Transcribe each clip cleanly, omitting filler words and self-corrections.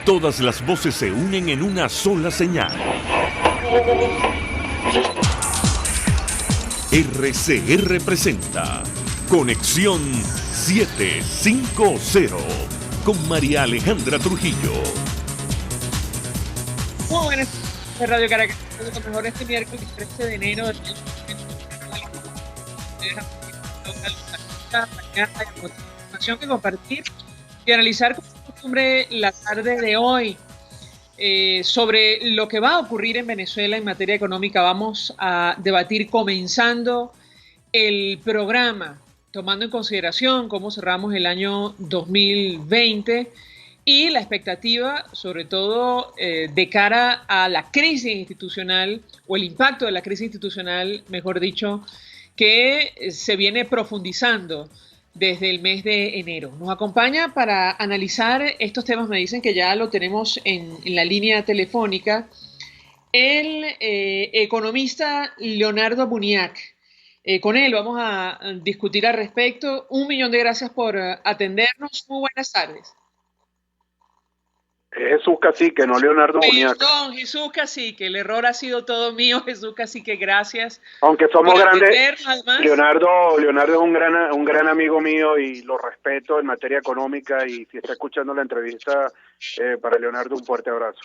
Todas las voces se unen en una sola señal. RCR presenta Conexión 750 con María Alejandra Trujillo. Muy buenas de Radio Caracas, lo mejor este miércoles 13 de enero del información que compartir y analizar como costumbre la tarde de hoy sobre lo que va a ocurrir en Venezuela en materia económica. Vamos a debatir comenzando el programa, tomando en consideración cómo cerramos el año 2020 y la expectativa, sobre todo, de cara a la crisis institucional o el impacto de la crisis institucional, mejor dicho, que se viene profundizando desde el mes de enero. Nos acompaña para analizar estos temas, me dicen que ya lo tenemos en la línea telefónica, el economista Leonardo Buniac. Con él vamos a discutir al respecto. 1.000.000 de gracias por atendernos. Muy buenas tardes. Jesús Cacique, no Leonardo Buniac. Perdón, Jesús Cacique, el error ha sido todo mío, Jesús Cacique, gracias. Aunque somos grandes, además. Leonardo es un gran amigo mío y lo respeto en materia económica, y si está escuchando la entrevista, para Leonardo un fuerte abrazo.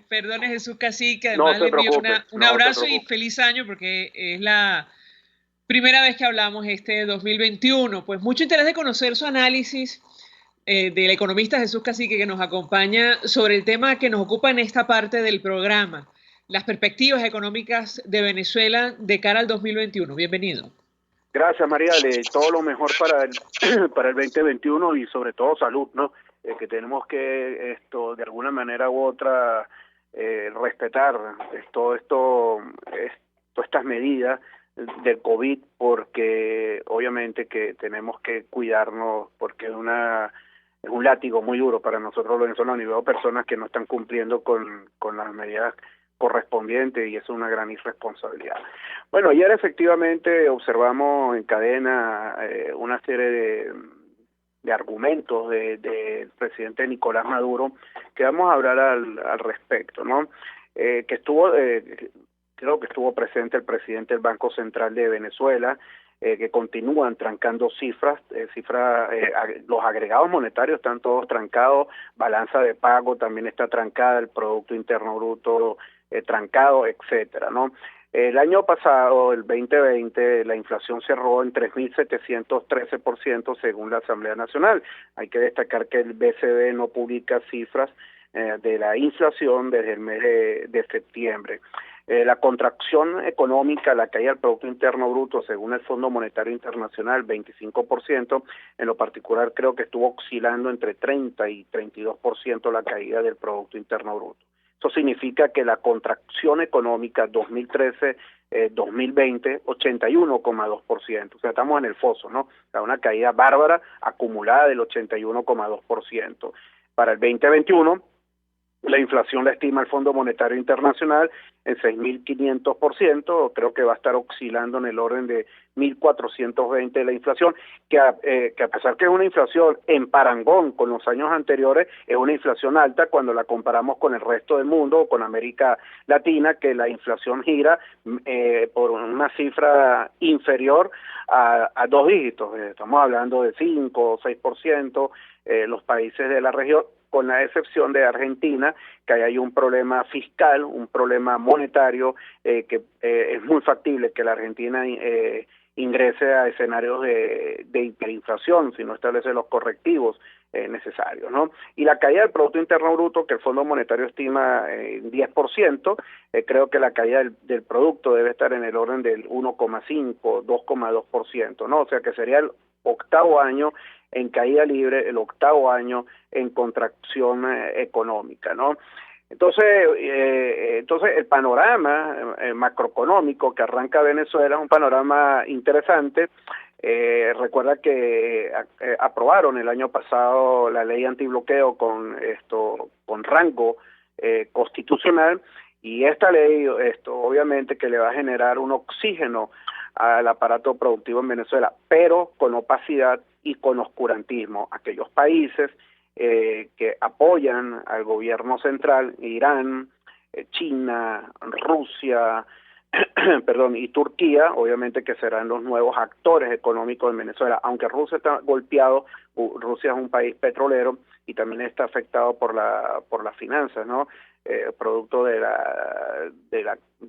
Perdone, Jesús Cacique, además le envío un abrazo y feliz año porque es la primera vez que hablamos este 2021. Pues mucho interés de conocer su análisis del economista Jesús Cacique, que nos acompaña sobre el tema que nos ocupa en esta parte del programa, las perspectivas económicas de Venezuela de cara al 2021. Bienvenido. Gracias, María. Todo lo mejor para el 2021 y sobre todo salud, ¿no? Que tenemos que de alguna manera u otra respetar todas estas medidas del COVID, porque obviamente que tenemos que cuidarnos, porque es un látigo muy duro para nosotros los venezolanos, y veo personas que no están cumpliendo con las medidas correspondientes, y eso es una gran irresponsabilidad. Bueno, ayer efectivamente observamos en cadena una serie de argumentos del presidente Nicolás Maduro, que vamos a hablar al respecto, ¿no? Creo que estuvo presente el presidente del Banco Central de Venezuela, que continúan trancando cifras, los agregados monetarios están todos trancados, balanza de pago también está trancada, el Producto Interno Bruto trancado, etcétera, ¿no? El año pasado, el 2020, la inflación cerró en 3.713% según la Asamblea Nacional. Hay que destacar que el BCB no publica cifras de la inflación desde el mes de septiembre. La contracción económica, la caída del Producto Interno Bruto, según el Fondo Monetario Internacional, 25%, en lo particular creo que estuvo oscilando entre 30 y 32% la caída del Producto Interno Bruto. Eso significa que la contracción económica 2013-2020, 81,2%. O sea, estamos en el foso, ¿no? O sea, una caída bárbara acumulada del 81,2%. Para el 2021, la inflación la estima el Fondo Monetario Internacional en 6.500%, creo que va a estar oscilando en el orden de 1.420 la inflación, que a pesar que es una inflación en parangón con los años anteriores, es una inflación alta cuando la comparamos con el resto del mundo o con América Latina, que la inflación gira por una cifra inferior a dos dígitos. Estamos hablando de 5 o 6%, los países de la región, con la excepción de Argentina, que ahí hay un problema fiscal, un problema monetario, que es muy factible que la Argentina ingrese a escenarios de hiperinflación si no establece los correctivos necesarios, ¿no? Y la caída del Producto Interno Bruto, que el Fondo Monetario estima en 10%, creo que la caída del producto debe estar en el orden del 1,5, 2,2%, ¿no? O sea que sería el octavo año en caída libre, el octavo año en contracción económica, ¿no? Entonces el panorama macroeconómico que arranca Venezuela es un panorama interesante. Recuerda que aprobaron el año pasado la ley antibloqueo con rango constitucional, y esta ley obviamente que le va a generar un oxígeno al aparato productivo en Venezuela, pero con opacidad y con oscurantismo. Aquellos países que apoyan al gobierno central, Irán, China, Rusia, perdón, y Turquía, obviamente que serán los nuevos actores económicos en Venezuela, aunque Rusia está golpeado. Rusia es un país petrolero y también está afectado por las finanzas, ¿no? Producto de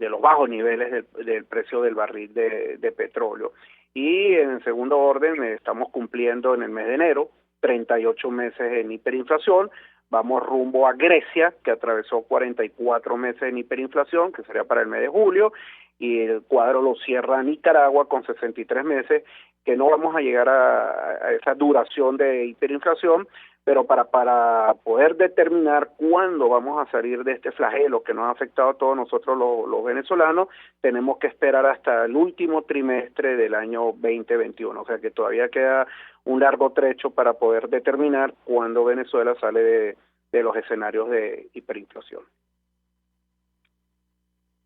los bajos niveles del precio del barril de petróleo. Y en segundo orden, estamos cumpliendo en el mes de enero 38 meses en hiperinflación. Vamos rumbo a Grecia, que atravesó 44 meses en hiperinflación, que sería para el mes de julio, y el cuadro lo cierra Nicaragua con 63 meses, que no vamos a llegar a esa duración de hiperinflación, pero para poder determinar cuándo vamos a salir de este flagelo que nos ha afectado a todos nosotros los venezolanos, tenemos que esperar hasta el último trimestre del año 2021, o sea que todavía queda un largo trecho para poder determinar cuándo Venezuela sale de los escenarios de hiperinflación.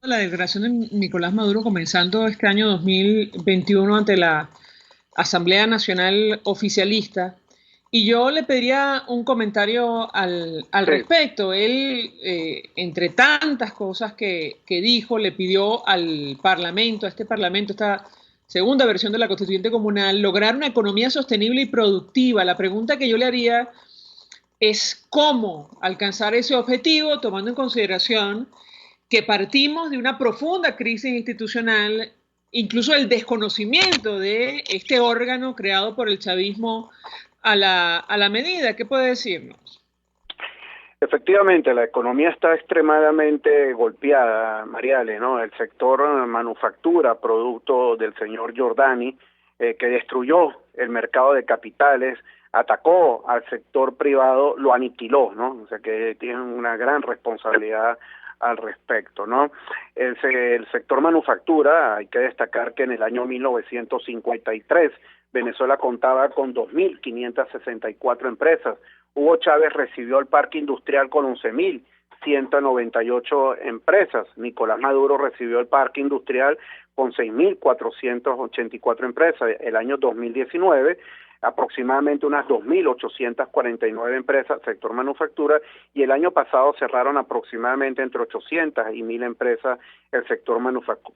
La declaración de Nicolás Maduro comenzando este año 2021 ante la Asamblea Nacional Oficialista, y yo le pediría un comentario al respecto. Él, entre tantas cosas que dijo, le pidió al Parlamento, a este Parlamento, esta segunda versión de la Constituyente Comunal, lograr una economía sostenible y productiva. La pregunta que yo le haría es cómo alcanzar ese objetivo, tomando en consideración que partimos de una profunda crisis institucional, incluso el desconocimiento de este órgano creado por el chavismo a la medida. ¿Qué puede decirnos? Efectivamente, la economía está extremadamente golpeada, Mariale, ¿no? El sector manufactura, producto del señor Giordani, que destruyó el mercado de capitales, atacó al sector privado, lo aniquiló, ¿no? O sea que tienen una gran responsabilidad al respecto, ¿no? El sector manufactura, hay que destacar que en el año 1953 Venezuela contaba con 2.564 empresas. Hugo Chávez recibió el parque industrial con 11.198 empresas. Nicolás Maduro recibió el parque industrial con 6.484 empresas. El año 2019, aproximadamente unas 2.849 empresas, sector manufactura, y el año pasado cerraron aproximadamente entre 800 y 1.000 empresas el sector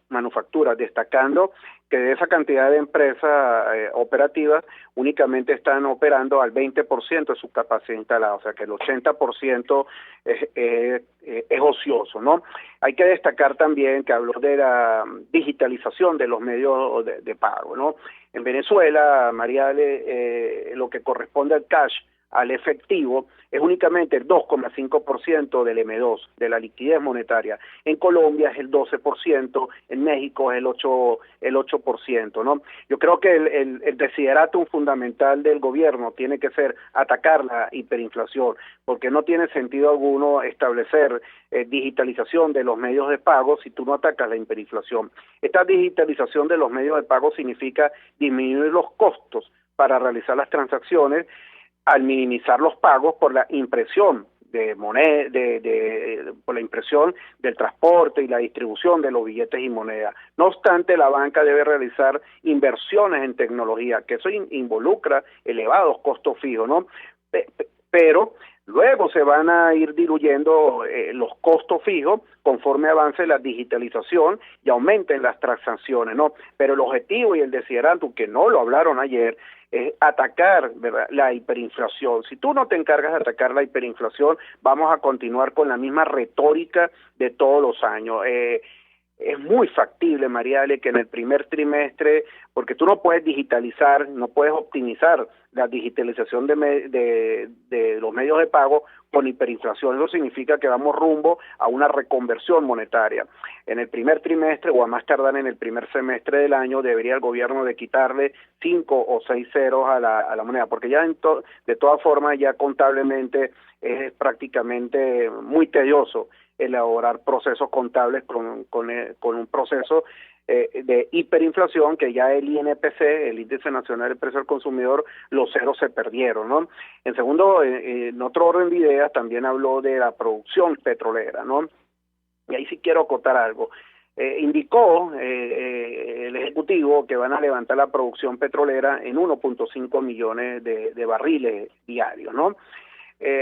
manufactura, destacando que de esa cantidad de empresas operativas únicamente están operando al 20% de su capacidad instalada, o sea que el 80% es ocioso, ¿no? Hay que destacar también que habló de la digitalización de los medios de pago, ¿no? En Venezuela, Mariale, lo que corresponde al cash, al efectivo, es únicamente el 2,5% del M2, de la liquidez monetaria. En Colombia es el 12%, en México es el 8%, ¿no? Yo creo que el desideratum fundamental del gobierno tiene que ser atacar la hiperinflación, porque no tiene sentido alguno establecer digitalización de los medios de pago si tú no atacas la hiperinflación. Esta digitalización de los medios de pago significa disminuir los costos para realizar las transacciones, al minimizar los pagos por la impresión de moneda, por la impresión del transporte y la distribución de los billetes y monedas. No obstante, la banca debe realizar inversiones en tecnología, que eso involucra elevados costos fijos, ¿no? Pero luego se van a ir diluyendo los costos fijos conforme avance la digitalización y aumenten las transacciones, ¿no? Pero el objetivo y el desideratum, que no lo hablaron ayer, es atacar, ¿verdad?, la hiperinflación. Si tú no te encargas de atacar la hiperinflación, vamos a continuar con la misma retórica de todos los años. Es muy factible, Mariale, que en el primer trimestre, porque tú no puedes digitalizar, no puedes optimizar la digitalización de los medios de pago con hiperinflación. Eso significa que vamos rumbo a una reconversión monetaria. En el primer trimestre o a más tardar en el primer semestre del año debería el gobierno de quitarle 5 o 6 ceros a la moneda, porque ya de todas formas ya contablemente es prácticamente muy tedioso elaborar procesos contables con un proceso de hiperinflación, que ya el INPC, el Índice Nacional de Precio al Consumidor, los ceros se perdieron, ¿no? En segundo, en otro orden de ideas, también habló de la producción petrolera, ¿no? Y ahí sí quiero acotar algo. Indicó el Ejecutivo que van a levantar la producción petrolera en 1.5 millones de barriles diarios, ¿no?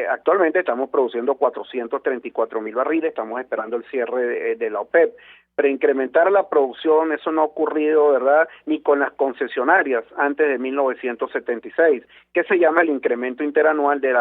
Actualmente estamos produciendo 434,000 barriles, estamos esperando el cierre de la OPEP. Pero incrementar la producción, eso no ha ocurrido, ¿verdad?, ni con las concesionarias antes de 1976, que se llama el incremento interanual de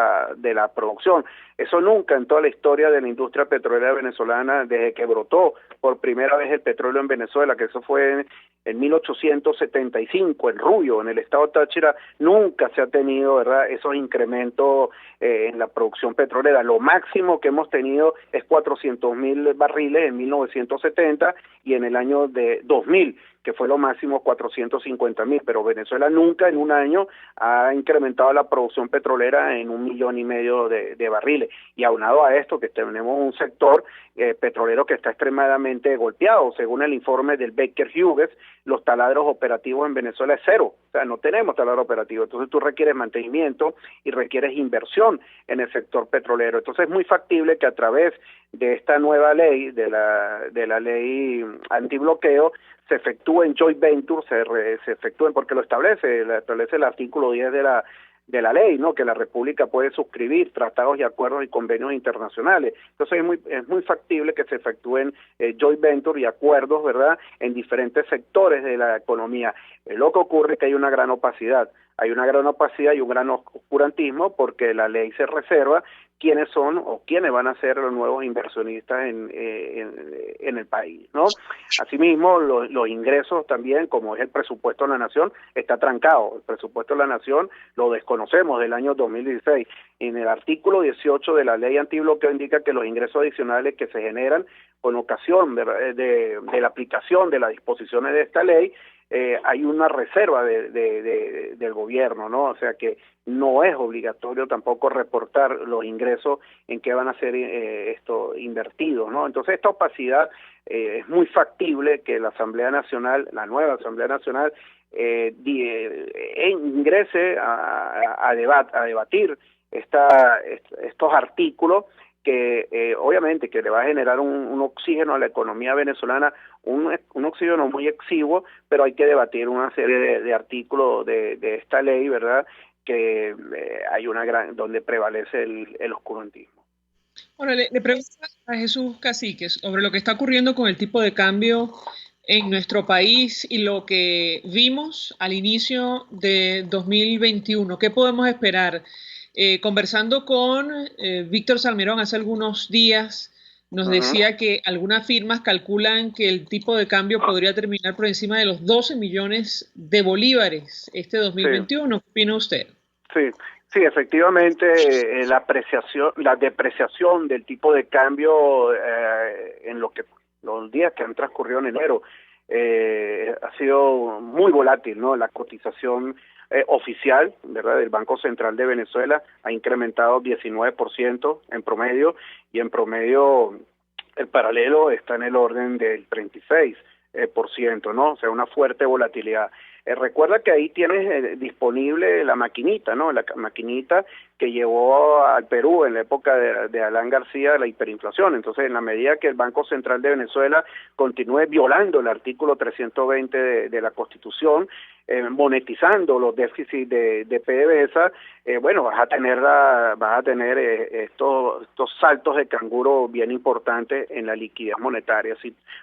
la producción. Eso nunca en toda la historia de la industria petrolera venezolana, desde que brotó por primera vez el petróleo en Venezuela, que eso fue en 1875, en Rubio, en el estado Táchira, nunca se ha tenido, ¿verdad?, esos incrementos en la producción petrolera. Lo máximo que hemos tenido es 400,000 barriles en 1970 y en el año de 2000, que fue lo máximo 450,000, pero Venezuela nunca en un año ha incrementado la producción petrolera en 1,5 millones de barriles. Y aunado a esto, que tenemos un sector petrolero que está extremadamente golpeado. Según el informe del Baker Hughes, los taladros operativos en Venezuela es cero, o sea, no tenemos taladro operativo. Entonces tú requieres mantenimiento y requieres inversión en el sector petrolero. Entonces es muy factible que a través de esta nueva ley, de la ley antibloqueo, se efectúen joint ventures, se efectúen, porque lo establece el artículo 10 de la ley, ¿no?, que la República puede suscribir tratados y acuerdos y convenios internacionales. Entonces es muy factible que se efectúen joint ventures y acuerdos, ¿verdad?, en diferentes sectores de la economía. Lo que ocurre es que hay una gran opacidad y un gran oscurantismo, porque la ley se reserva quiénes son o quiénes van a ser los nuevos inversionistas en el país, ¿no? Asimismo, los ingresos también, como es el presupuesto de la Nación, está trancado. El presupuesto de la Nación lo desconocemos del año 2016. En el artículo 18 de la ley antibloqueo indica que los ingresos adicionales que se generan con ocasión de la aplicación de las disposiciones de esta ley, hay una reserva del gobierno, ¿no? O sea que no es obligatorio tampoco reportar los ingresos en que van a ser invertidos, ¿no? Entonces esta opacidad es muy factible que la Asamblea Nacional, la nueva Asamblea Nacional, ingrese a debatir estos artículos que obviamente que le va a generar un oxígeno a la economía venezolana, un oxígeno muy exiguo, pero hay que debatir una serie de artículos de esta ley, ¿verdad?, que hay donde prevalece el oscurantismo. Bueno, le pregunto a Jesús Cacique sobre lo que está ocurriendo con el tipo de cambio en nuestro país y lo que vimos al inicio de 2021. ¿Qué podemos esperar? Conversando con Víctor Salmerón hace algunos días, nos decía que algunas firmas calculan que el tipo de cambio podría terminar por encima de los 12 millones de bolívares este 2021. Sí. ¿Qué opina usted? Sí, efectivamente, la depreciación del tipo de cambio en los días que han transcurrido en enero ha sido muy volátil, ¿no? La cotización oficial, ¿verdad?, del Banco Central de Venezuela ha incrementado 19% en promedio, y en promedio el paralelo está en el orden del 36%, ¿no? O sea, una fuerte volatilidad. Recuerda que ahí tienes disponible la maquinita, ¿no? La maquinita que llevó al Perú en la época de Alan García la hiperinflación. Entonces, en la medida que el Banco Central de Venezuela continúe violando el artículo 320 de la Constitución, monetizando los déficits de PDVSA, bueno, vas a tener estos saltos de canguro bien importantes en la liquidez monetaria.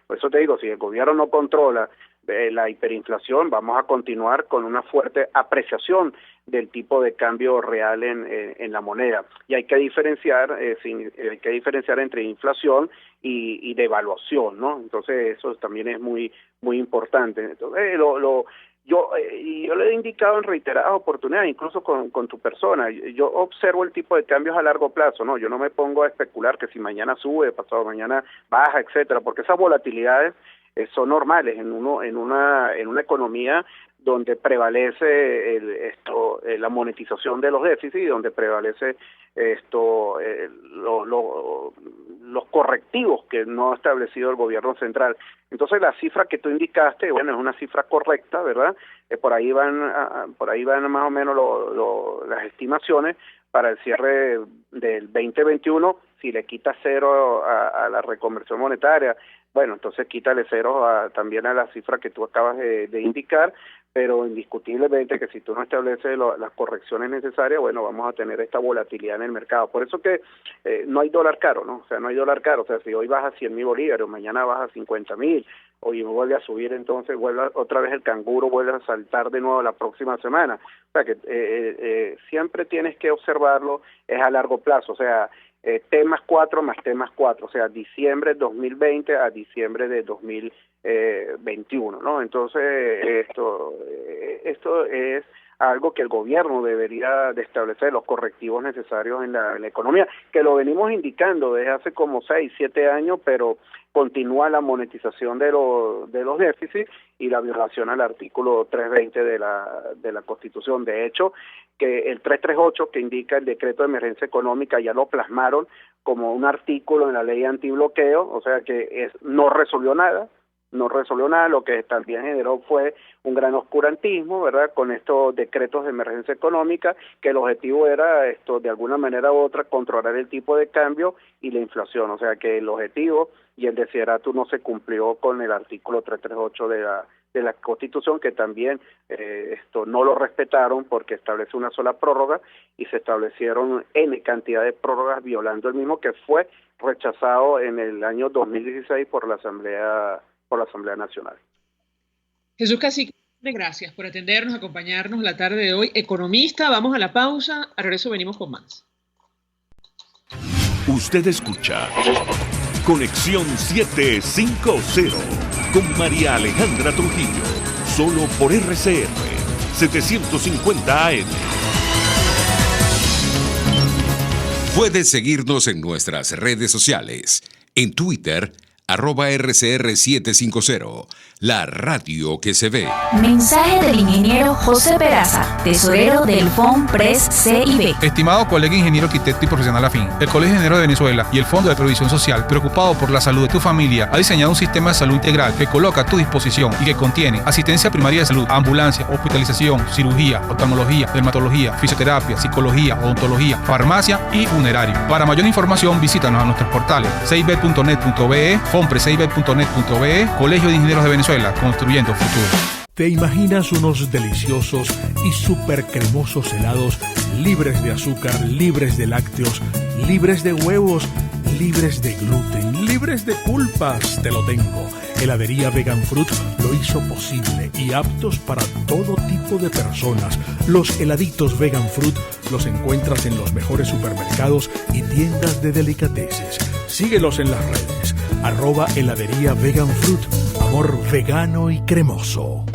Por eso te digo, si el gobierno no controla la hiperinflación, vamos a continuar con una fuerte apreciación del tipo de cambio real en la moneda, y hay que diferenciar entre inflación y devaluación, ¿no? Entonces eso también es muy importante. Entonces yo le he indicado en reiteradas oportunidades, incluso con tu persona, yo observo el tipo de cambios a largo plazo, ¿no? Yo no me pongo a especular que si mañana sube, pasado mañana baja, etcétera, porque esas volatilidades son normales en una economía donde prevalece la monetización de los déficits, donde prevalece los correctivos que no ha establecido el gobierno central. Entonces la cifra que tú indicaste, bueno, es una cifra correcta, ¿verdad? Por ahí van más o menos las estimaciones para el cierre del 2021. si le quitas cero a la reconversión monetaria, bueno, entonces quítale cero también a la cifra que tú acabas de indicar, pero indiscutiblemente que si tú no estableces las correcciones necesarias, bueno, vamos a tener esta volatilidad en el mercado. Por eso que no hay dólar caro, ¿no? O sea, no hay dólar caro. O sea, si hoy baja 100.000 bolívares, mañana baja 50.000, hoy vuelve a subir, entonces vuelve otra vez el canguro, vuelve a saltar de nuevo la próxima semana. O sea, que siempre tienes que observarlo, es a largo plazo, o sea, T más 4 más T más 4, o sea, diciembre de 2020 a diciembre de 2021, ¿no? Entonces, esto es algo que el gobierno debería de establecer, los correctivos necesarios en la economía, que lo venimos indicando desde hace como 6, 7 años, pero continúa la monetización de los déficits y la violación al artículo 320 de la Constitución. De hecho, que el 338, que indica el decreto de emergencia económica, ya lo plasmaron como un artículo en la ley antibloqueo, o sea que no resolvió nada, lo que también generó fue un gran oscurantismo, ¿verdad?, con estos decretos de emergencia económica, que el objetivo era de alguna manera u otra controlar el tipo de cambio y la inflación, o sea que el objetivo y el desiderato no se cumplió con el artículo 338 de la Constitución, que también no lo respetaron porque establece una sola prórroga y se establecieron N cantidad de prórrogas violando el mismo, que fue rechazado en el año 2016 por la Asamblea Nacional. Jesús Cacique, gracias por atendernos, acompañarnos la tarde de hoy. Economista, vamos a la pausa, al regreso venimos con más. Usted escucha Conexión 750 con María Alejandra Trujillo, solo por RCR 750 AM. Puedes seguirnos en nuestras redes sociales, en Twitter, @RCR750, la radio que se ve. Mensaje del ingeniero José Peraza, tesorero del FONPRES CIB. Estimado colega ingeniero arquitecto y profesional afín, el Colegio de Ingenieros de Venezuela y el Fondo de Previsión Social, preocupado por la salud de tu familia, ha diseñado un sistema de salud integral que coloca a tu disposición y que contiene asistencia primaria de salud, ambulancia, hospitalización, cirugía, oftalmología, dermatología, fisioterapia, psicología, odontología, farmacia y funerario. Para mayor información, visítanos a nuestros portales cib.net.be, fonprescib.net.be, Colegio de Ingenieros de Venezuela, construyendo futuro. ¿Te imaginas unos deliciosos y súper cremosos helados libres de azúcar, libres de lácteos, libres de huevos, libres de gluten, libres de culpas? Te lo tengo. Heladería Vegan Fruit lo hizo posible y aptos para todo tipo de personas. Los heladitos Vegan Fruit los encuentras en los mejores supermercados y tiendas de delicateces. Síguelos en las redes. @heladería Vegan Fruit. Amor vegano y cremoso.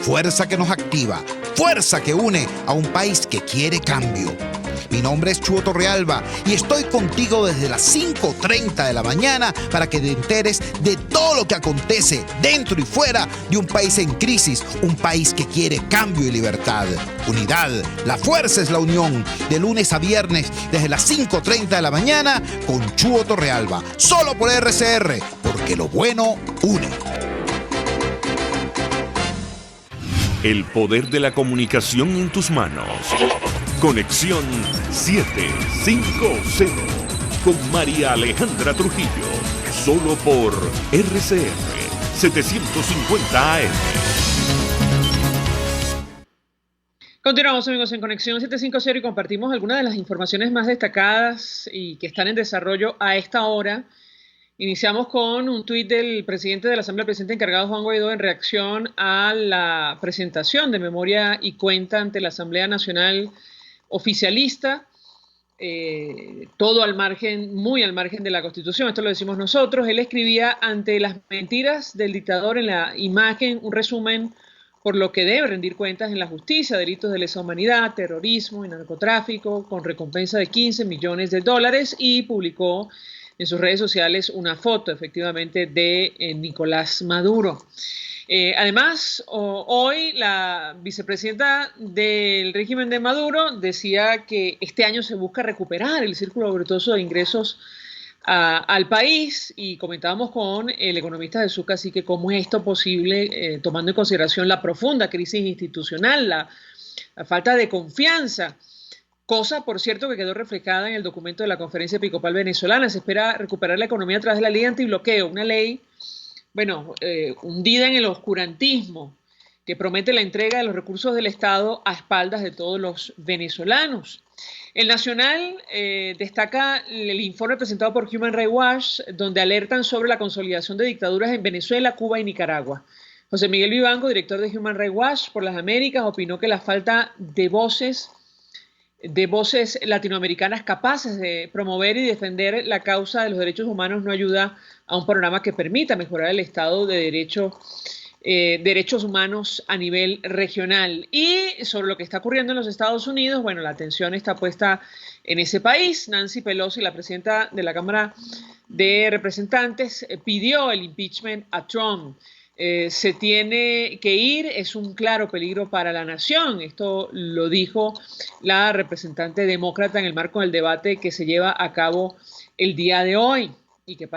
Fuerza que nos activa, fuerza que une a un país que quiere cambio. Mi nombre es Chuo Torrealba y estoy contigo desde las 5:30 de la mañana para que te enteres de todo lo que acontece dentro y fuera de un país en crisis, un país que quiere cambio y libertad. Unidad, la fuerza es la unión, de lunes a viernes desde las 5:30 de la mañana con Chuo Torrealba, solo por RCR, porque lo bueno une. El poder de la comunicación en tus manos. Conexión 750 con María Alejandra Trujillo, solo por RCR 750 AM. Continuamos, amigos, en Conexión 750 y compartimos algunas de las informaciones más destacadas y que están en desarrollo a esta hora. Iniciamos con un tuit del presidente de la Asamblea, el presidente encargado Juan Guaidó, en reacción a la presentación de memoria y cuenta ante la Asamblea Nacional oficialista, todo al margen, muy al margen de la Constitución, esto lo decimos nosotros. Él escribía: ante las mentiras del dictador en la imagen, un resumen por lo que debe rendir cuentas en la justicia, delitos de lesa humanidad, terrorismo y narcotráfico, con recompensa de $15 millones, y publicó en sus redes sociales una foto, efectivamente, de Nicolás Maduro. Además, hoy la vicepresidenta del régimen de Maduro decía que este año se busca recuperar el círculo virtuoso de ingresos al país, y comentábamos con el economista Jesús Cacique cómo es esto posible, tomando en consideración la profunda crisis institucional, la la falta de confianza, cosa, por cierto, que quedó reflejada en el documento de la Conferencia Episcopal Venezolana. Se espera recuperar la economía a través de la ley antibloqueo, una ley, hundida en el oscurantismo, que promete la entrega de los recursos del Estado a espaldas de todos los venezolanos. El Nacional destaca el informe presentado por Human Rights Watch, donde alertan sobre la consolidación de dictaduras en Venezuela, Cuba y Nicaragua. José Miguel Vivanco, director de Human Rights Watch por las Américas, opinó que la falta de voces latinoamericanas capaces de promover y defender la causa de los derechos humanos no ayuda a un panorama que permita mejorar el Estado de derechos humanos a nivel regional. Y sobre lo que está ocurriendo en los Estados Unidos, bueno, la atención está puesta en ese país. Nancy Pelosi, la presidenta de la Cámara de Representantes, pidió el impeachment a Trump. Se tiene que ir, es un claro peligro para la nación. Esto lo dijo la representante demócrata en el marco del debate que se lleva a cabo el día de hoy y que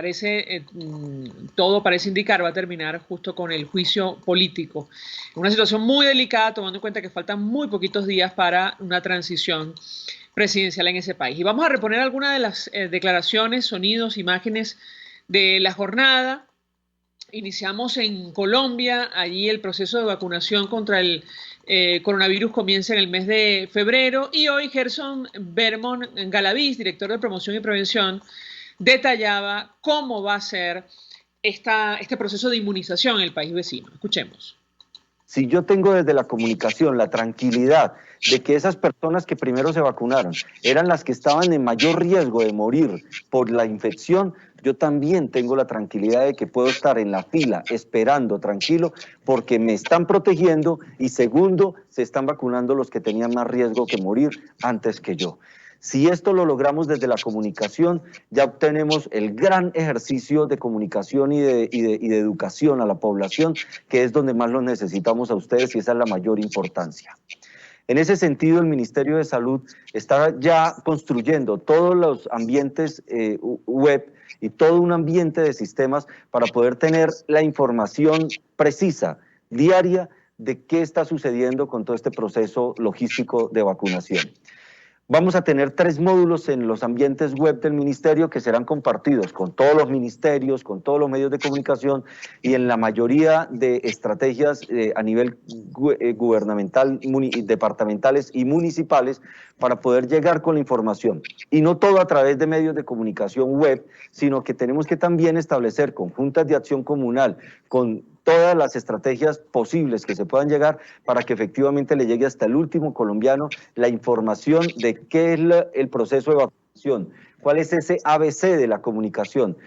todo parece indicar va a terminar justo con el juicio político. Una situación muy delicada, tomando en cuenta que faltan muy poquitos días para una transición presidencial en ese país. Y vamos a reponer algunas de las declaraciones, sonidos, imágenes de la jornada. Iniciamos en Colombia, allí el proceso de vacunación contra el coronavirus comienza en el mes de febrero y hoy Gerson Bermond Galaviz, director de promoción y prevención, detallaba cómo va a ser este proceso de inmunización en el país vecino. Escuchemos. Si yo tengo desde la comunicación la tranquilidad de que esas personas que primero se vacunaron eran las que estaban en mayor riesgo de morir por la infección, yo también tengo la tranquilidad de que puedo estar en la fila esperando tranquilo porque me están protegiendo y segundo, se están vacunando los que tenían más riesgo que morir antes que yo. Si esto lo logramos desde la comunicación, ya obtenemos el gran ejercicio de comunicación y de educación a la población, que es donde más los necesitamos a ustedes y esa es la mayor importancia. En ese sentido, el Ministerio de Salud está ya construyendo todos los ambientes web y todo un ambiente de sistemas para poder tener la información precisa, diaria, de qué está sucediendo con todo este proceso logístico de vacunación. Vamos a tener 3 módulos en los ambientes web del ministerio que serán compartidos con todos los ministerios, con todos los medios de comunicación y en la mayoría de estrategias a nivel gubernamental, departamentales y municipales para poder llegar con la información. Y no todo a través de medios de comunicación web, sino que tenemos que también establecer conjuntas de acción comunal con todas las estrategias posibles que se puedan llegar para que efectivamente le llegue hasta el último colombiano la información de qué es el proceso de vacunación, cuál es ese ABC de la comunicación,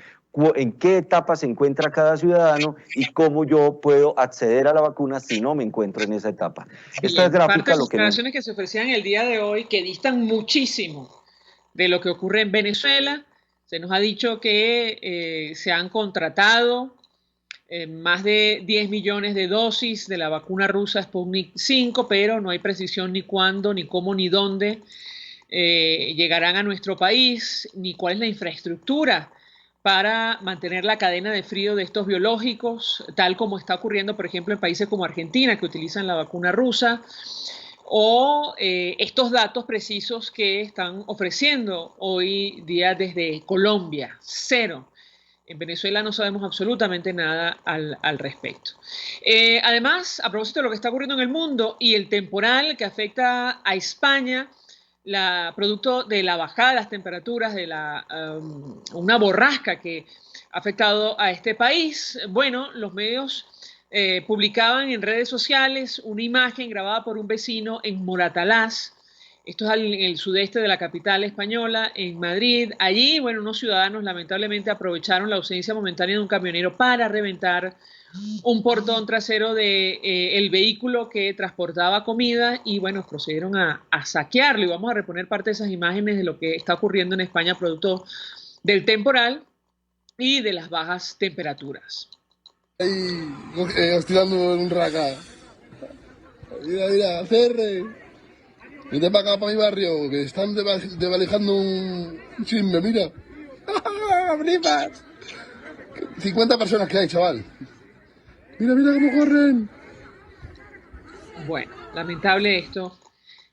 en qué etapa se encuentra cada ciudadano y cómo yo puedo acceder a la vacuna si no me encuentro en esa etapa. Esta es gráfica de las declaraciones que se ofrecían el día de hoy que distan muchísimo de lo que ocurre en Venezuela. Se nos ha dicho que se han contratado más de 10 millones de dosis de la vacuna rusa Sputnik 5, pero no hay precisión ni cuándo, ni cómo, ni dónde llegarán a nuestro país, ni cuál es la infraestructura para mantener la cadena de frío de estos biológicos, tal como está ocurriendo, por ejemplo, en países como Argentina, que utilizan la vacuna rusa, o estos datos precisos que están ofreciendo hoy día desde Colombia, 0. En Venezuela no sabemos absolutamente nada al respecto. Además, a propósito de lo que está ocurriendo en el mundo y el temporal que afecta a España, producto de la bajada de las temperaturas, de una borrasca que ha afectado a este país, bueno, los medios publicaban en redes sociales una imagen grabada por un vecino en Moratalaz. Esto es en el sudeste de la capital española, en Madrid. Allí, bueno, unos ciudadanos lamentablemente aprovecharon la ausencia momentánea de un camionero para reventar un portón trasero del vehículo que transportaba comida y, bueno, procedieron a saquearlo. Y vamos a reponer parte de esas imágenes de lo que está ocurriendo en España producto del temporal y de las bajas temperaturas. Ahí, hostilando en un raca. Mira, Cerre. Vete para acá, para mi barrio, que están desvalijando un chisme, mira. ¡Flipas! 50 personas que hay, chaval. Mira cómo corren. Bueno, lamentable esto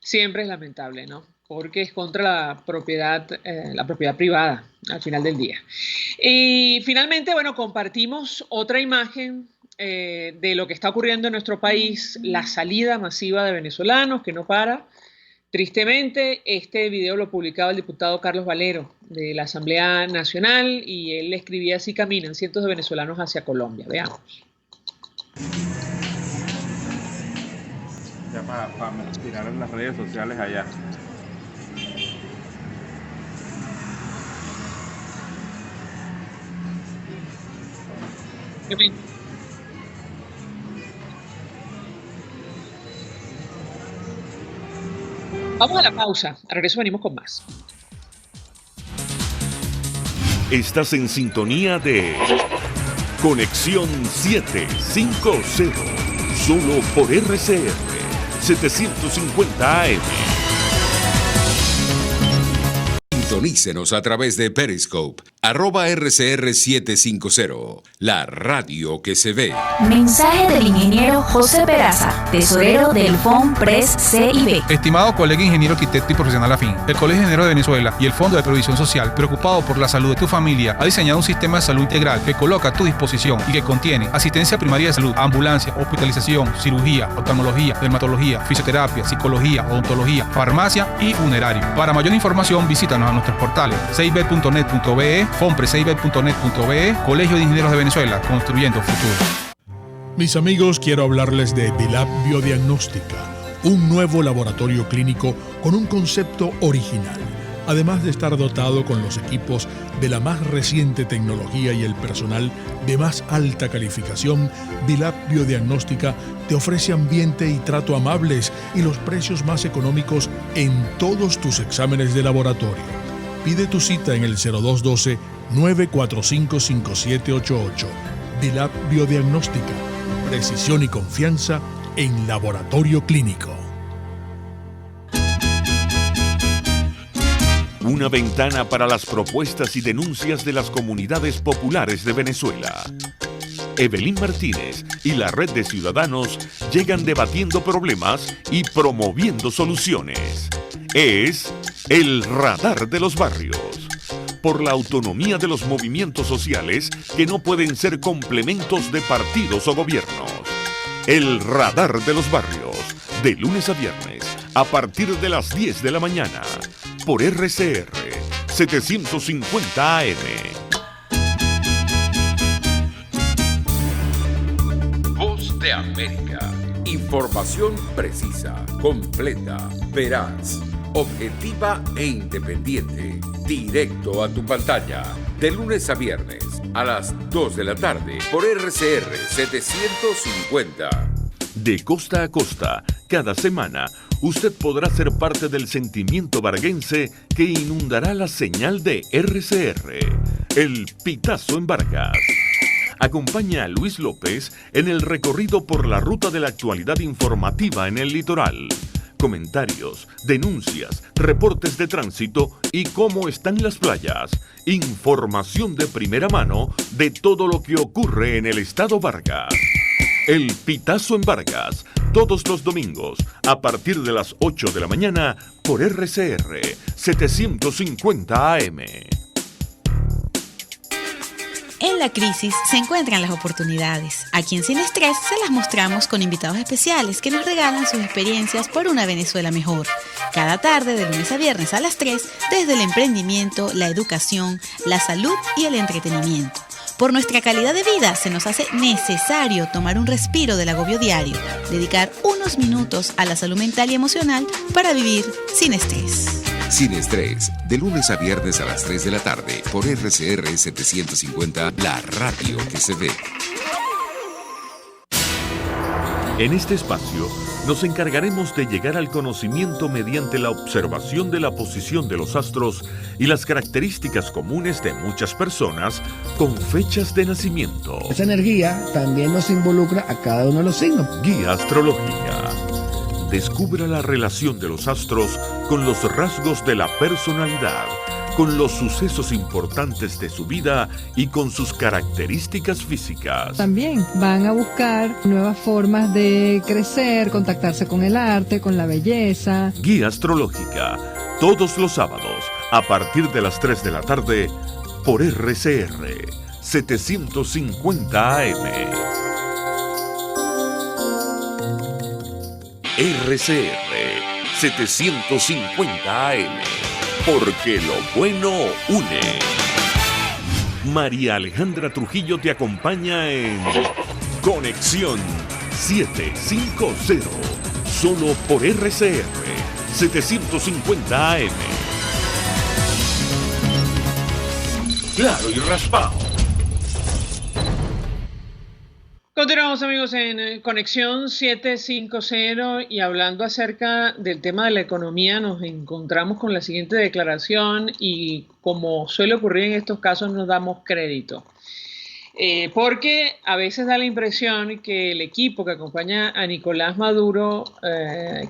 siempre es lamentable, ¿no? Porque es contra la propiedad privada al final del día. Y finalmente, bueno, compartimos otra imagen de lo que está ocurriendo en nuestro país, la salida masiva de venezolanos que no para. Tristemente, este video lo publicaba el diputado Carlos Valero de la Asamblea Nacional y él escribía: así caminan cientos de venezolanos hacia Colombia. Veamos. Ya para tirar en las redes sociales allá. Vamos a la pausa. A regreso venimos con más. Estás en sintonía de Conexión 750, solo por RCR 750 AM. Sintonícenos a través de Periscope, @RCR750, la radio que se ve. Mensaje del ingeniero José Peraza, tesorero del FOMPRES CIB. Estimado colega ingeniero, arquitecto y profesional afín, el Colegio de Ingenieros de Venezuela y el Fondo de Previsión Social, preocupado por la salud de tu familia, ha diseñado un sistema de salud integral que coloca a tu disposición y que contiene asistencia primaria de salud, ambulancia, hospitalización, cirugía, oftalmología, dermatología, fisioterapia, psicología, odontología, farmacia y funerario. Para mayor información, visítanos a nuestros portales cib.net.be, fomprescib.net.be, Colegio de Ingenieros de Venezuela, construyendo futuro. Mis amigos, quiero hablarles de Dilab Biodiagnóstica, un nuevo laboratorio clínico con un concepto original. Además de estar dotado con los equipos de la más reciente tecnología y el personal de más alta calificación, Dilab Biodiagnóstica te ofrece ambiente y trato amables y los precios más económicos en todos tus exámenes de laboratorio. Pide tu cita en el 0212-945-5788. Dilab Biodiagnóstica, precisión y confianza en laboratorio clínico. Una ventana para las propuestas y denuncias de las comunidades populares de Venezuela. Evelyn Martínez y la Red de Ciudadanos llegan debatiendo problemas y promoviendo soluciones. Es el Radar de los Barrios. Por la autonomía de los movimientos sociales que no pueden ser complementos de partidos o gobiernos. El Radar de los Barrios, de lunes a viernes, a partir de las 10 de la mañana, por RCR 750 AM. Voz de América. Información precisa, completa, veraz, objetiva e independiente. Directo a tu pantalla. De lunes a viernes, a las 2 de la tarde, por RCR 750. De costa a costa, cada semana, usted podrá ser parte del sentimiento varguense que inundará la señal de RCR. El Pitazo en Vargas. Acompaña a Luis López en el recorrido por la ruta de la actualidad informativa en el litoral. Comentarios, denuncias, reportes de tránsito y cómo están las playas. Información de primera mano de todo lo que ocurre en el estado Vargas. El Pitazo en Vargas, todos los domingos, a partir de las 8 de la mañana, por RCR 750 AM. En la crisis se encuentran las oportunidades. Aquí en Sin Estrés se las mostramos con invitados especiales que nos regalan sus experiencias por una Venezuela mejor. Cada tarde, de lunes a viernes a las 3, desde el emprendimiento, la educación, la salud y el entretenimiento. Por nuestra calidad de vida se nos hace necesario tomar un respiro del agobio diario, dedicar unos minutos a la salud mental y emocional para vivir sin estrés. Sin Estrés, de lunes a viernes a las 3 de la tarde, por RCR 750, la radio que se ve. En este espacio, nos encargaremos de llegar al conocimiento mediante la observación de la posición de los astros y las características comunes de muchas personas con fechas de nacimiento. Esa energía también nos involucra a cada uno de los signos. Guía astrológica. Descubra la relación de los astros con los rasgos de la personalidad, con los sucesos importantes de su vida y con sus características físicas. También van a buscar nuevas formas de crecer, contactarse con el arte, con la belleza. Guía Astrológica, todos los sábados, a partir de las 3 de la tarde, por RCR 750 AM. RCR 750 AM, porque lo bueno une. María Alejandra Trujillo te acompaña en Conexión 750, solo por RCR 750 AM. Claro y raspado. Continuamos, amigos, en Conexión 750 y hablando acerca del tema de la economía, nos encontramos con la siguiente declaración y, como suele ocurrir en estos casos, nos damos crédito. Porque a veces da la impresión que el equipo que acompaña a Nicolás Maduro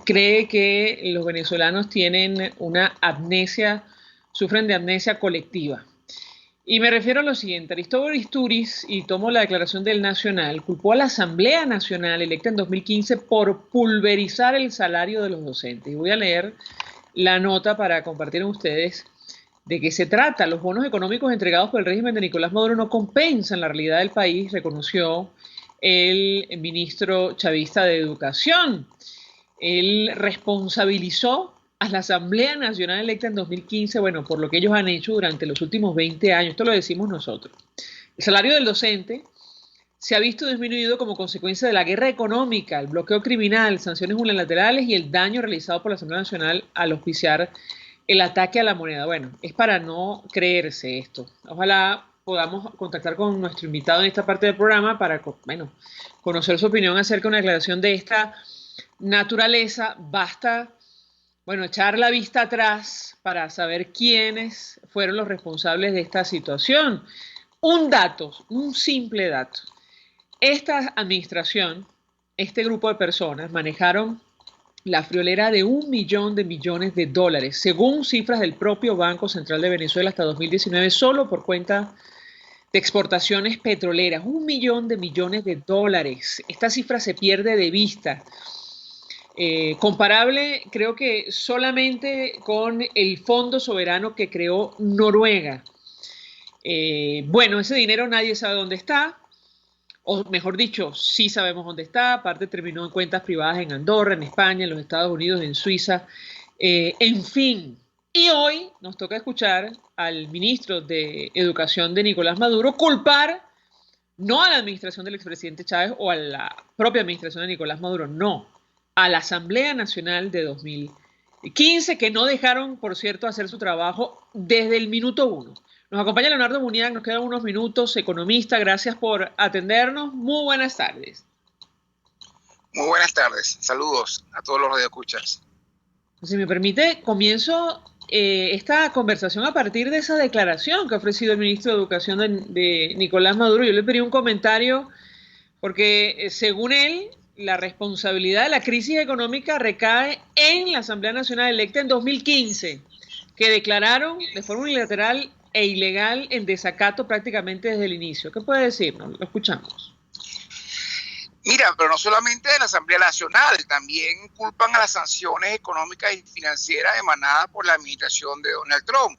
cree que los venezolanos tienen una amnesia, sufren de amnesia colectiva. Y me refiero a lo siguiente: Aristóbulo Istúriz, y tomo la declaración del Nacional, culpó a la Asamblea Nacional electa en 2015 por pulverizar el salario de los docentes. Y voy a leer la nota para compartir con ustedes de qué se trata. Los bonos económicos entregados por el régimen de Nicolás Maduro no compensan la realidad del país, reconoció el ministro chavista de Educación. Él responsabilizó a la Asamblea Nacional electa en 2015, bueno, por lo que ellos han hecho durante los últimos 20 años. Esto lo decimos nosotros. El salario del docente se ha visto disminuido como consecuencia de la guerra económica, el bloqueo criminal, sanciones unilaterales y el daño realizado por la Asamblea Nacional al auspiciar el ataque a la moneda. Bueno, es para no creerse esto. Ojalá podamos contactar con nuestro invitado en esta parte del programa para, bueno, conocer su opinión acerca de una declaración de esta naturaleza. Basta, bueno, echar la vista atrás para saber quiénes fueron los responsables de esta situación. Un dato, un simple dato. Esta administración, este grupo de personas manejaron la friolera de 1 millón de millones de dólares, según cifras del propio Banco Central de Venezuela hasta 2019, solo por cuenta de exportaciones petroleras. 1 millón de millones de dólares. Esta cifra se pierde de vista. Comparable, creo que solamente con el fondo soberano que creó Noruega. Bueno, ese dinero nadie sabe dónde está, o mejor dicho, sí sabemos dónde está. Aparte terminó en cuentas privadas en Andorra, en España, en los Estados Unidos, en Suiza, en fin. Y hoy nos toca escuchar al ministro de Educación de Nicolás Maduro culpar no a la administración del expresidente Chávez o a la propia administración de Nicolás Maduro, no, a la Asamblea Nacional de 2015, que no dejaron, por cierto, hacer su trabajo desde el minuto 1. Nos acompaña Leonardo Muniac, nos quedan unos minutos, economista, gracias por atendernos. Muy buenas tardes. Muy buenas tardes, saludos a todos los radioescuchas. Si me permite, comienzo esta conversación a partir de esa declaración que ha ofrecido el ministro de Educación de Nicolás Maduro. Yo le pedí un comentario porque, según él, la responsabilidad de la crisis económica recae en la Asamblea Nacional electa en 2015, que declararon de forma unilateral e ilegal en desacato prácticamente desde el inicio. ¿Qué puede decirnos? Lo escuchamos. Mira, pero no solamente de la Asamblea Nacional, también culpan a las sanciones económicas y financieras emanadas por la administración de Donald Trump.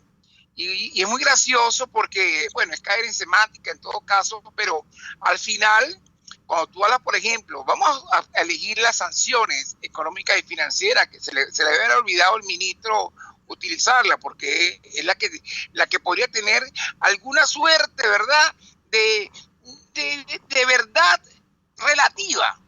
Y es muy gracioso porque, bueno, es caer en semántica en todo caso, pero al final, cuando tú hablas, por ejemplo, vamos a elegir las sanciones económicas y financieras, que se le debe haber olvidado al ministro utilizarla, porque es la que podría tener alguna suerte, ¿verdad?, de verdad relativa.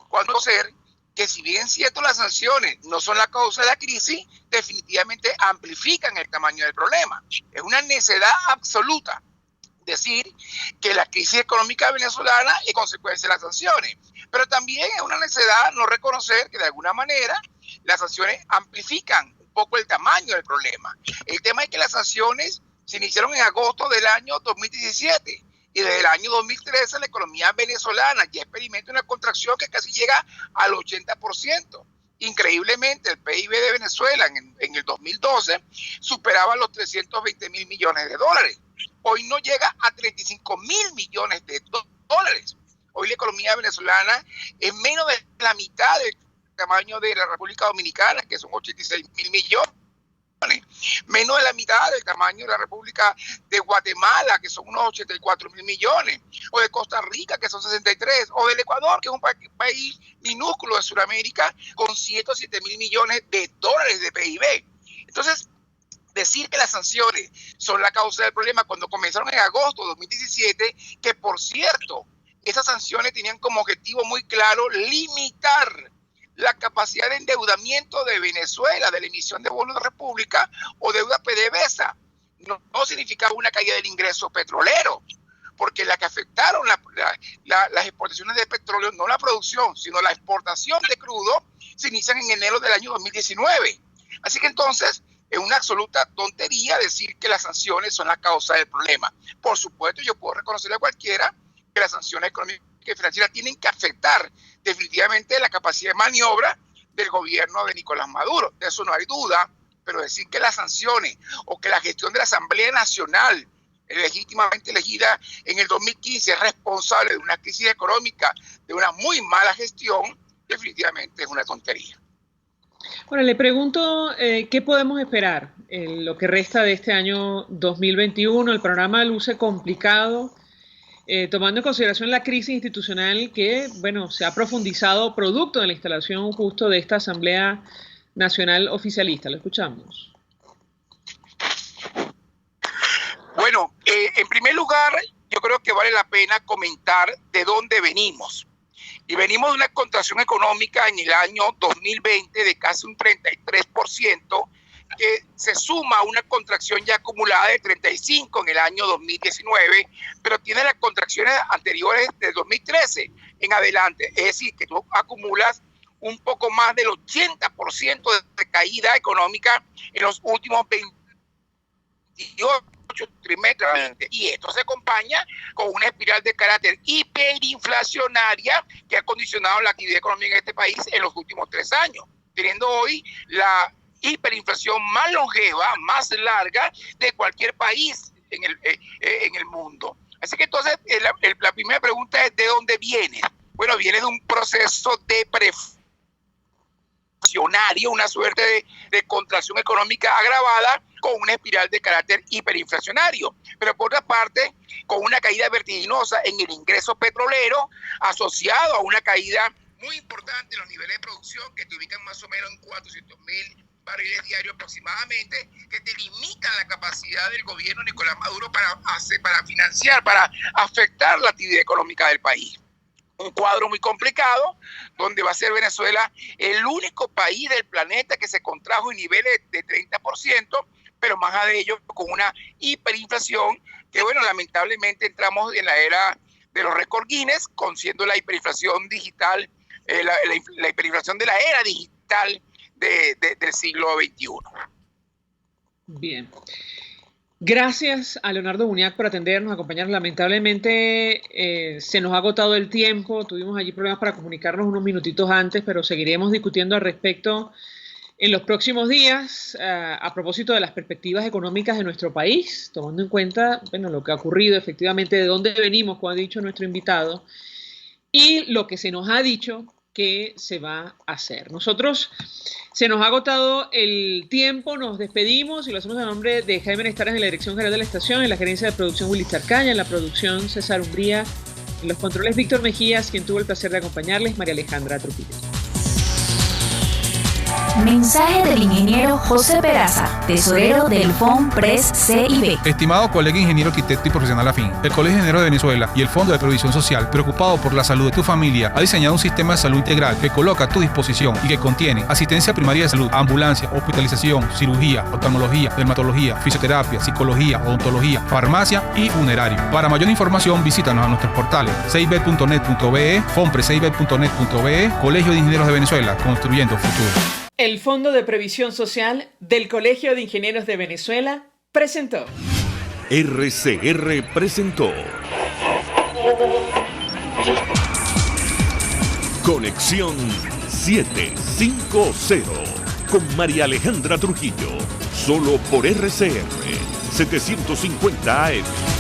Cuando ser que, si bien es cierto, las sanciones no son la causa de la crisis, definitivamente amplifican el tamaño del problema. Es una necedad absoluta decir que la crisis económica venezolana es consecuencia de las sanciones, pero también es una necedad no reconocer que de alguna manera las sanciones amplifican un poco el tamaño del problema. El tema es que las sanciones se iniciaron en agosto del año 2017 y desde el año 2013 la economía venezolana ya experimenta una contracción que casi llega al 80%. Increíblemente, el PIB de Venezuela en el 2012 superaba los 320 mil millones de dólares. Hoy no llega a 35 mil millones de dólares. Hoy la economía venezolana es menos de la mitad del tamaño de la República Dominicana, que son 86 mil millones. Menos de la mitad del tamaño de la República de Guatemala, que son unos 84 mil millones, o de Costa Rica, que son 63, o del Ecuador, que es un país minúsculo de Sudamérica, con 107 mil millones de dólares de PIB. Entonces, decir que las sanciones son la causa del problema cuando comenzaron en agosto de 2017, que por cierto, esas sanciones tenían como objetivo muy claro limitar la capacidad de endeudamiento de Venezuela, de la emisión de bonos de república o deuda PDVSA. No significaba una caída del ingreso petrolero, porque la que afectaron las exportaciones de petróleo, no la producción, sino la exportación de crudo, se inician en enero del año 2019. Así que entonces es una absoluta tontería decir que las sanciones son la causa del problema. Por supuesto, yo puedo reconocerle a cualquiera que las sanciones económicas y financieras tienen que afectar definitivamente la capacidad de maniobra del gobierno de Nicolás Maduro. De eso no hay duda, pero decir que las sanciones o que la gestión de la Asamblea Nacional, legítimamente elegida en el 2015, es responsable de una crisis económica, de una muy mala gestión, definitivamente es una tontería. Bueno, le pregunto, ¿qué podemos esperar en lo que resta de este año 2021? El panorama luce complicado. Tomando en consideración la crisis institucional que, bueno, se ha profundizado producto de la instalación justo de esta Asamblea Nacional Oficialista. Lo escuchamos. Bueno, en primer lugar, yo creo que vale la pena comentar de dónde venimos. Y venimos de una contracción económica en el año 2020 de casi un 33%, que se suma a una contracción ya acumulada de 35 en el año 2019, pero tiene las contracciones anteriores de 2013 en adelante. Es decir, que tú acumulas un poco más del 80% de caída económica en los últimos 28 trimestres. Y esto se acompaña con una espiral de carácter hiperinflacionaria que ha condicionado la actividad económica en este país en los últimos 3 años, teniendo hoy la hiperinflación más longeva, más larga de cualquier país en el mundo. Así que entonces la primera pregunta es ¿de dónde viene? Bueno, viene de un proceso depresionario, una suerte de contracción económica agravada con una espiral de carácter hiperinflacionario, pero por otra parte con una caída vertiginosa en el ingreso petrolero asociado a una caída muy importante en los niveles de producción que te ubican más o menos en 400.000 barriles diarios aproximadamente, que te limitan la capacidad del gobierno de Nicolás Maduro para financiar, para afectar la actividad económica del país. Un cuadro muy complicado, donde va a ser Venezuela el único país del planeta que se contrajo en niveles de 30%, pero más allá de ello con una hiperinflación que, bueno, lamentablemente entramos en la era de los récords Guinness, siendo la hiperinflación digital, la hiperinflación de la era digital del siglo XXI. Bien. Gracias a Leonardo Buñac por atendernos, acompañarnos. Lamentablemente se nos ha agotado el tiempo, tuvimos allí problemas para comunicarnos unos minutitos antes, pero seguiremos discutiendo al respecto en los próximos días a propósito de las perspectivas económicas de nuestro país, tomando en cuenta, bueno, lo que ha ocurrido efectivamente, de dónde venimos, como ha dicho nuestro invitado, y lo que se nos ha dicho que se va a hacer. Nosotros se nos ha agotado el tiempo, nos despedimos y lo hacemos en nombre de Jaime Nestares en la dirección general de la estación, en la gerencia de producción Willy Charcaña, en la producción César Umbría, en los controles Víctor Mejías, quien tuvo el placer de acompañarles, María Alejandra Trujillo. Mensaje del ingeniero José Peraza, tesorero del FONPRES CIB. Estimado colega ingeniero arquitecto y profesional afín, el Colegio de Ingenieros de Venezuela y el Fondo de Previsión Social, preocupado por la salud de tu familia, ha diseñado un sistema de salud integral que coloca a tu disposición y que contiene asistencia primaria de salud, ambulancia, hospitalización, cirugía, oftalmología, dermatología, fisioterapia, psicología, odontología, farmacia y funerario. Para mayor información, visítanos a nuestros portales cib.net.be, fonprescib.net.be, Colegio de Ingenieros de Venezuela, construyendo futuro. El Fondo de Previsión Social del Colegio de Ingenieros de Venezuela presentó. RCR presentó Conexión 750 con María Alejandra Trujillo, solo por RCR 750 AM.